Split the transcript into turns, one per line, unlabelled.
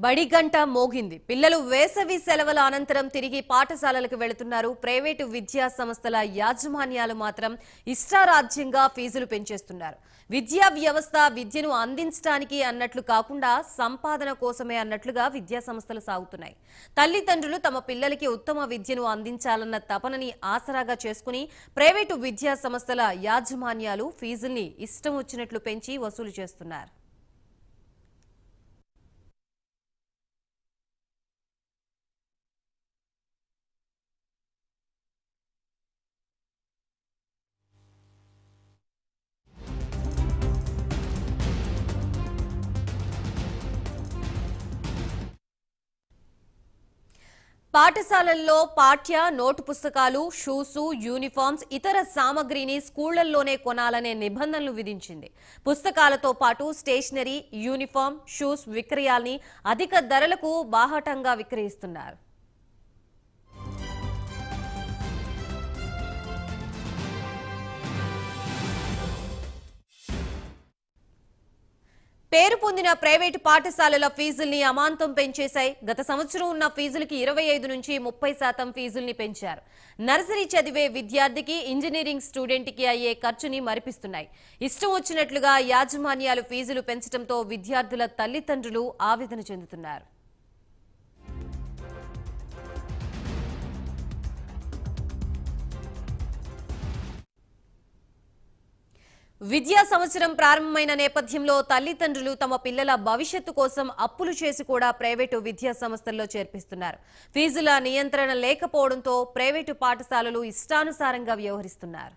బడి గంట మోగింది. పిల్లలు వేసవి సెలవుల అనంతరం తిరిగి పాఠశాలలకు వెళుతున్నారు. ప్రైవేటు విద్యా సంస్థల యాజమాన్యాలు మాత్రం ఇష్టారాజ్యంగా ఫీజులు పెంచేస్తున్నారు. విద్యా వ్యవస్థ విద్యను అందించడానికి అన్నట్లు కాకుండా సంపాదన కోసమే అన్నట్లుగా విద్యా సంస్థలు సాగుతున్నాయి. తల్లిదండ్రులు తమ పిల్లలకి ఉత్తమ విద్యను అందించాలన్న తపనని ఆసరాగా చేసుకుని ప్రైవేటు విద్యా సంస్థల యాజమాన్యాలు ఫీజుల్ని ఇష్టం వచ్చినట్లు పెంచి వసూలు చేస్తున్నారు. పాఠశాలల్లో పాఠ్య నోటు పుస్తకాలు, షూస్, యూనిఫామ్స్, ఇతర సామగ్రిని స్కూళ్లలోనే కొనాలనే నిబంధనలు విధించింది. పుస్తకాలతో పాటు స్టేషనరీ, యూనిఫామ్, షూస్ విక్రయాల్ని అధిక ధరలకు బాహాటంగా విక్రయిస్తున్నారు. పేరు పొందిన ప్రైవేటు పాఠశాలల ఫీజుల్ని అమాంతం పెంచేశాయి. గత సంవత్సరం ఉన్న ఫీజులకి 25 నుంచి 30% ఫీజుల్ని పెంచారు. నర్సరీ చదివే విద్యార్థికి, ఇంజనీరింగ్ స్టూడెంట్కి అయ్యే ఖర్చుని మరిపిస్తున్నాయి. ఇష్టం వచ్చినట్లుగా యాజమాన్యాలు ఫీజులు పెంచడంతో విద్యార్థుల తల్లిదండ్రులు ఆవేదన చెందుతున్నారు. విద్యా సంవత్సరం ప్రారంభమైన నేపథ్యంలో తల్లిదండ్రులు తమ పిల్లల భవిష్యత్తు కోసం అప్పులు చేసి కూడా ప్రైవేటు విద్యా సంస్థల్లో చేర్పిస్తున్నారు. ఫీజుల నియంత్రణ లేకపోవడంతో ప్రైవేటు పాఠశాలలు ఇష్టానుసారంగా వ్యవహరిస్తున్నారు.